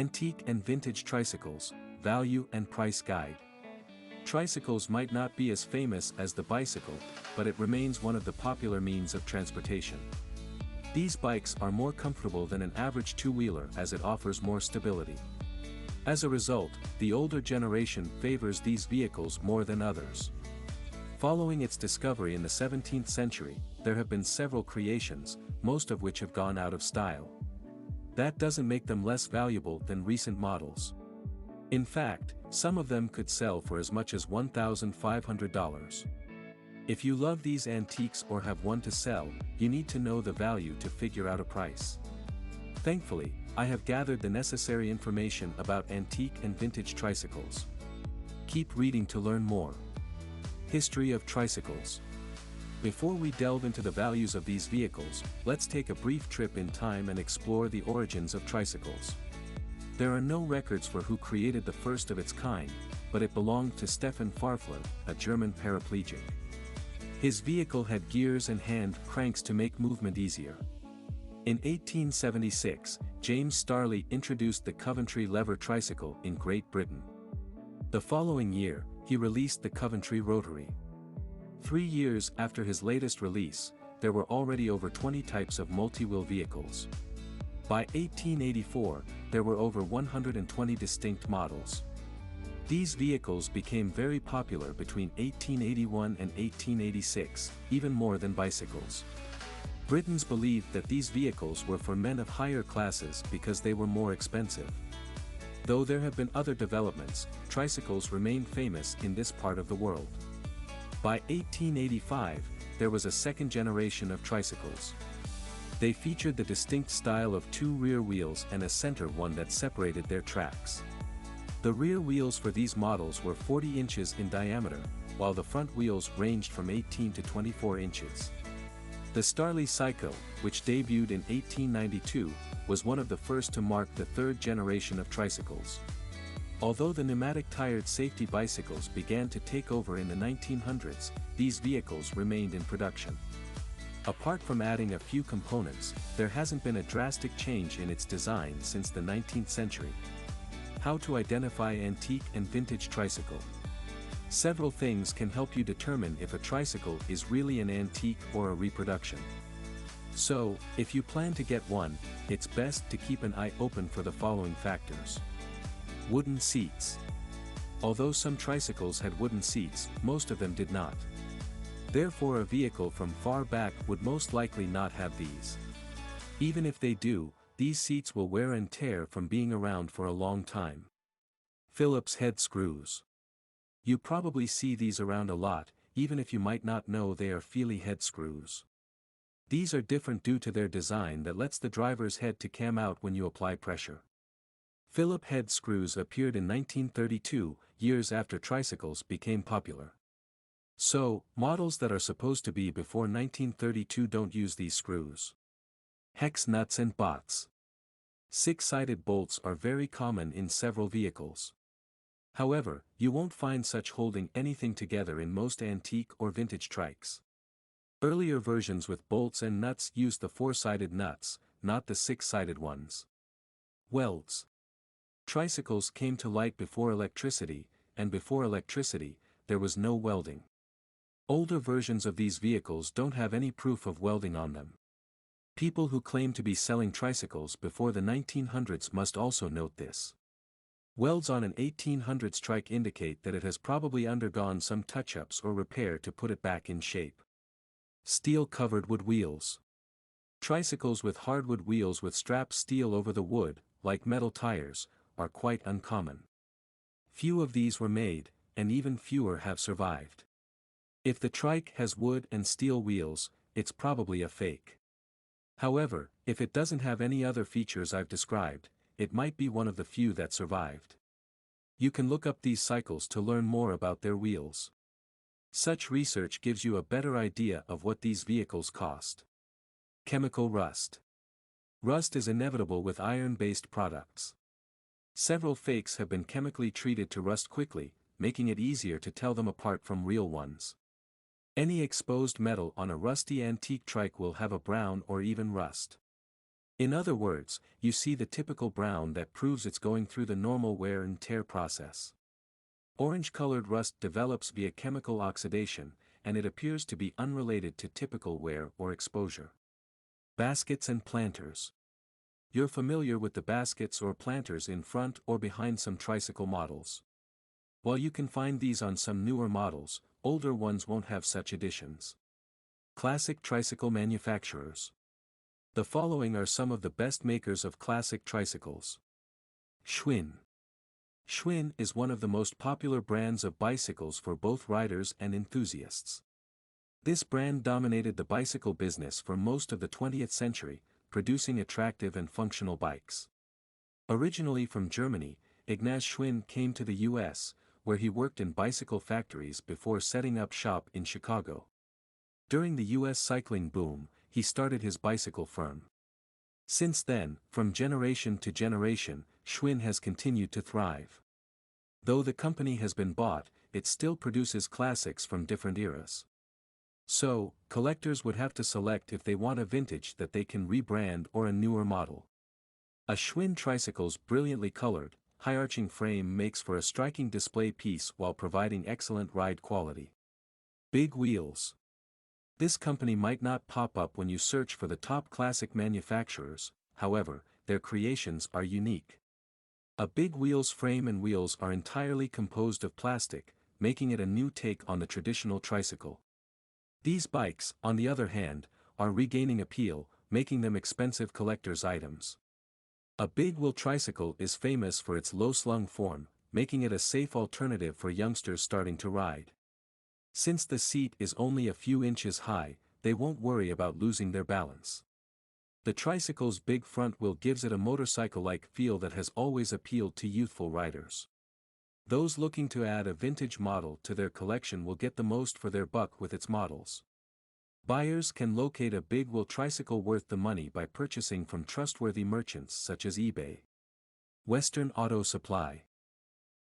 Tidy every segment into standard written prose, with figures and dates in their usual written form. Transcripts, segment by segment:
Antique and Vintage Tricycles, Value and Price Guide. Tricycles might not be as famous as the bicycle, but it remains one of the popular means of transportation. These bikes are more comfortable than an average two-wheeler as it offers more stability. As a result, the older generation favors these vehicles more than others. Following its discovery in the 17th century, there have been several creations, most of which have gone out of style. That doesn't make them less valuable than recent models. In fact, some of them could sell for as much as $1,500. If you love these antiques or have one to sell, you need to know the value to figure out a price. Thankfully, I have gathered the necessary information about antique and vintage tricycles. Keep reading to learn more. History of tricycles. Before we delve into the values of these vehicles, let's take a brief trip in time and explore the origins of tricycles. There are no records for who created the first of its kind, but it belonged to Stefan Pfäffler, a German paraplegic. His vehicle had gears and hand cranks to make movement easier. In 1876, James Starley introduced the Coventry lever tricycle in Great Britain. The following year, he released the Coventry Rotary. 3 years after his latest release, there were already over 20 types of multi-wheel vehicles. By 1884, there were over 120 distinct models. These vehicles became very popular between 1881 and 1886, even more than bicycles. Britons believed that these vehicles were for men of higher classes because they were more expensive. Though there have been other developments, tricycles remain famous in this part of the world. By 1885, there was a second generation of tricycles. They featured the distinct style of 2 rear wheels and a center one that separated their tracks. The rear wheels for these models were 40 inches in diameter, while the front wheels ranged from 18 to 24 inches. The Starley Cycle, which debuted in 1892, was one of the first to mark the third generation of tricycles. Although the pneumatic-tired safety bicycles began to take over in the 1900s, these vehicles remained in production. Apart from adding a few components, there hasn't been a drastic change in its design since the 19th century. How to identify antique and vintage tricycle. Several things can help you determine if a tricycle is really an antique or a reproduction. So, if you plan to get one, it's best to keep an eye open for the following factors. Wooden seats. Although some tricycles had wooden seats, most of them did not. Therefore, a vehicle from far back would most likely not have these. Even if they do, these seats will wear and tear from being around for a long time. Phillips head screws. You probably see these around a lot, even if you might not know they are Feely head screws. These are different due to their design that lets the driver's head to cam out when you apply pressure. Phillips head screws appeared in 1932, years after tricycles became popular. So, models that are supposed to be before 1932 don't use these screws. Hex nuts and bots. 6-sided bolts are very common in several vehicles. However, you won't find such holding anything together in most antique or vintage trikes. Earlier versions with bolts and nuts used the 4-sided nuts, not the 6-sided ones. Welds. Tricycles came to light before electricity, and before electricity, there was no welding. Older versions of these vehicles don't have any proof of welding on them. People who claim to be selling tricycles before the 1900s must also note this. Welds on an 1800s trike indicate that it has probably undergone some touch-ups or repair to put it back in shape. Steel-covered wood wheels. Tricycles with hardwood wheels with strapped steel over the wood, like metal tires, are quite uncommon. Few of these were made, and even fewer have survived. If the trike has wood and steel wheels, it's probably a fake. However, if it doesn't have any other features I've described, it might be one of the few that survived. You can look up these cycles to learn more about their wheels. Such research gives you a better idea of what these vehicles cost. Chemical rust. Rust is inevitable with iron-based products. Several fakes have been chemically treated to rust quickly, making it easier to tell them apart from real ones. Any exposed metal on a rusty antique trike will have a brown or even rust. In other words, you see the typical brown that proves it's going through the normal wear and tear process. Orange-colored rust develops via chemical oxidation, and it appears to be unrelated to typical wear or exposure. Baskets and planters. You're familiar with the baskets or planters in front or behind some tricycle models. While you can find these on some newer models, older ones won't have such additions. Classic tricycle manufacturers. The following are some of the best makers of classic tricycles. Schwinn. Schwinn is one of the most popular brands of bicycles for both riders and enthusiasts. This brand dominated the bicycle business for most of the 20th century, producing attractive and functional bikes. Originally from Germany, Ignaz Schwinn came to the US, where he worked in bicycle factories before setting up shop in Chicago. During the US cycling boom, he started his bicycle firm. Since then, from generation to generation, Schwinn has continued to thrive. Though the company has been bought, it still produces classics from different eras. So, collectors would have to select if they want a vintage that they can rebrand or a newer model. A Schwinn tricycle's brilliantly colored, high-arching frame makes for a striking display piece while providing excellent ride quality. Big wheels. This company might not pop up when you search for the top classic manufacturers, however, their creations are unique. A Big Wheel's frame and wheels are entirely composed of plastic, making it a new take on the traditional tricycle. These bikes, on the other hand, are regaining appeal, making them expensive collector's items. A Big Wheel tricycle is famous for its low-slung form, making it a safe alternative for youngsters starting to ride. Since the seat is only a few inches high, they won't worry about losing their balance. The tricycle's big front wheel gives it a motorcycle-like feel that has always appealed to youthful riders. Those looking to add a vintage model to their collection will get the most for their buck with its models. Buyers can locate a Big Wheel tricycle worth the money by purchasing from trustworthy merchants such as eBay. Western Auto Supply.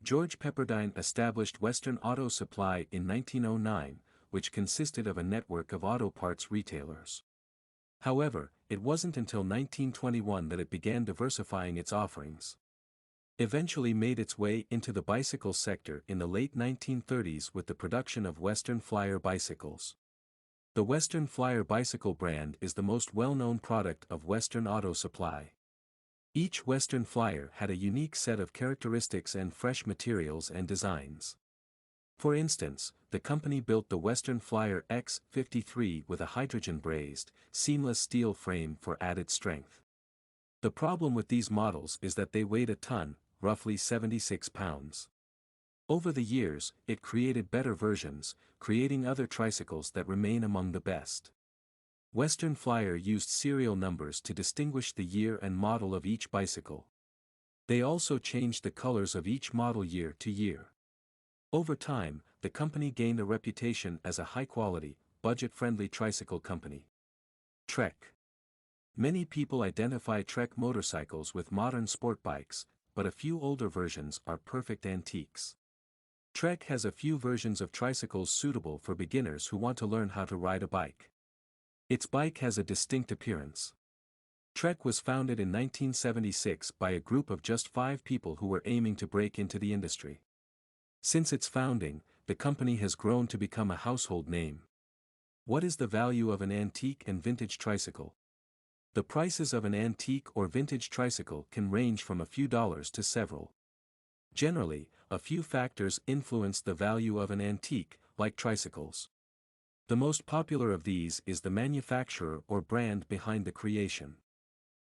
George Pepperdine established Western Auto Supply in 1909, which consisted of a network of auto parts retailers. However, it wasn't until 1921 that it began diversifying its offerings. Eventually made its way into the bicycle sector in the late 1930s with the production of Western Flyer bicycles. The Western Flyer bicycle brand is the most well-known product of Western Auto Supply. Each Western Flyer had a unique set of characteristics and fresh materials and designs. For instance, the company built the Western Flyer X53 with a hydrogen-brazed, seamless steel frame for added strength. The problem with these models is that they weighed a ton, roughly 76 pounds. Over the years, it created better versions, creating other tricycles that remain among the best. Western Flyer used serial numbers to distinguish the year and model of each bicycle. They also changed the colors of each model year to year. Over time, the company gained a reputation as a high-quality, budget-friendly tricycle company. Trek. Many people identify Trek motorcycles with modern sport bikes, but a few older versions are perfect antiques. Trek has a few versions of tricycles suitable for beginners who want to learn how to ride a bike. Its bike has a distinct appearance. Trek was founded in 1976 by a group of just 5 people who were aiming to break into the industry. Since its founding, the company has grown to become a household name. What is the value of an antique and vintage tricycle? The prices of an antique or vintage tricycle can range from a few dollars to several. Generally, a few factors influence the value of an antique, like tricycles. The most popular of these is the manufacturer or brand behind the creation.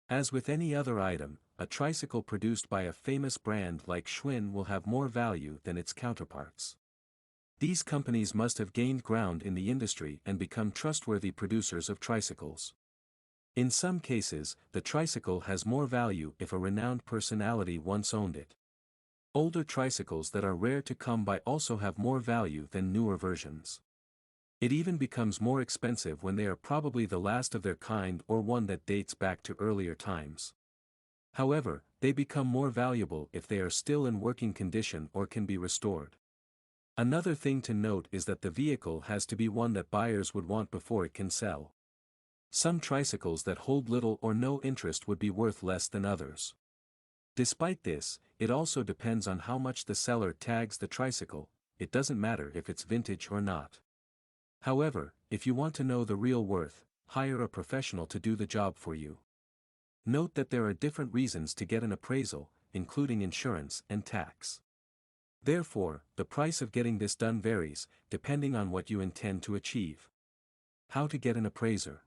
As with any other item, a tricycle produced by a famous brand like Schwinn will have more value than its counterparts. These companies must have gained ground in the industry and become trustworthy producers of tricycles. In some cases, the tricycle has more value if a renowned personality once owned it. Older tricycles that are rare to come by also have more value than newer versions. It even becomes more expensive when they are probably the last of their kind or one that dates back to earlier times. However, they become more valuable if they are still in working condition or can be restored. Another thing to note is that the vehicle has to be one that buyers would want before it can sell. Some tricycles that hold little or no interest would be worth less than others. Despite this, it also depends on how much the seller tags the tricycle. It doesn't matter if it's vintage or not. However, if you want to know the real worth, hire a professional to do the job for you. Note that there are different reasons to get an appraisal, including insurance and tax. Therefore, the price of getting this done varies, depending on what you intend to achieve. How to get an appraiser.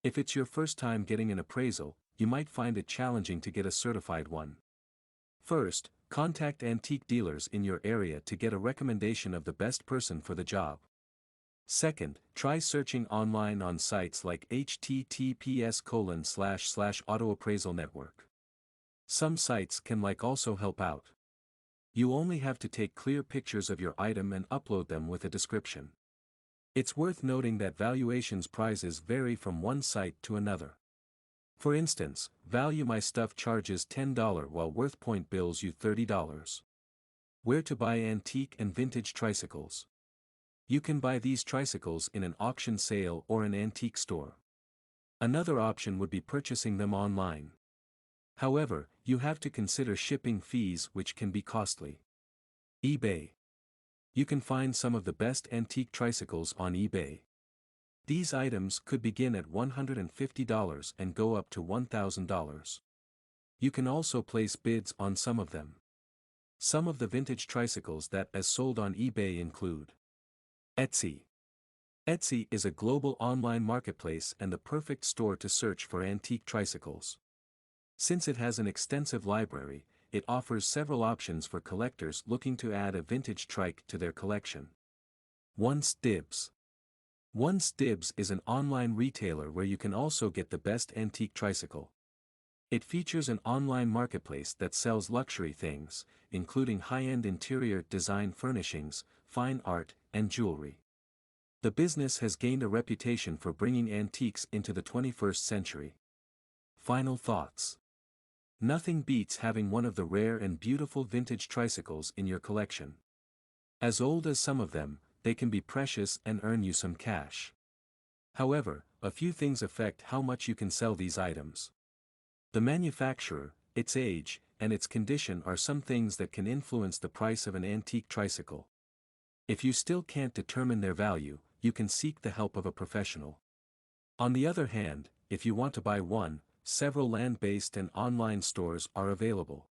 If it's your first time getting an appraisal, you might find it challenging to get a certified one. First, contact antique dealers in your area to get a recommendation of the best person for the job. Second, try searching online on sites like https://autoappraisal network. Some sites can also help out. You only have to take clear pictures of your item and upload them with a description. It's worth noting that valuations prices vary from one site to another. For instance, Value My Stuff charges $10 while WorthPoint bills you $30. Where to buy antique and vintage tricycles? You can buy these tricycles in an auction sale or an antique store. Another option would be purchasing them online. However, you have to consider shipping fees, which can be costly. eBay. You can find some of the best antique tricycles on eBay. These items could begin at $150 and go up to $1,000. You can also place bids on some of them. Some of the vintage tricycles that are sold on eBay include Etsy. Etsy is a global online marketplace and the perfect store to search for antique tricycles. Since it has an extensive library, it offers several options for collectors looking to add a vintage trike to their collection. Once Dibs. Once Dibs is an online retailer where you can also get the best antique tricycle. It features an online marketplace that sells luxury things, including high-end interior design furnishings, fine art, and jewelry. The business has gained a reputation for bringing antiques into the 21st century. Final thoughts. Nothing beats having one of the rare and beautiful vintage tricycles in your collection. As old as some of them, they can be precious and earn you some cash. However, a few things affect how much you can sell these items. The manufacturer, its age, and its condition are some things that can influence the price of an antique tricycle. If you still can't determine their value, you can seek the help of a professional. On the other hand, if you want to buy one, several land-based and online stores are available.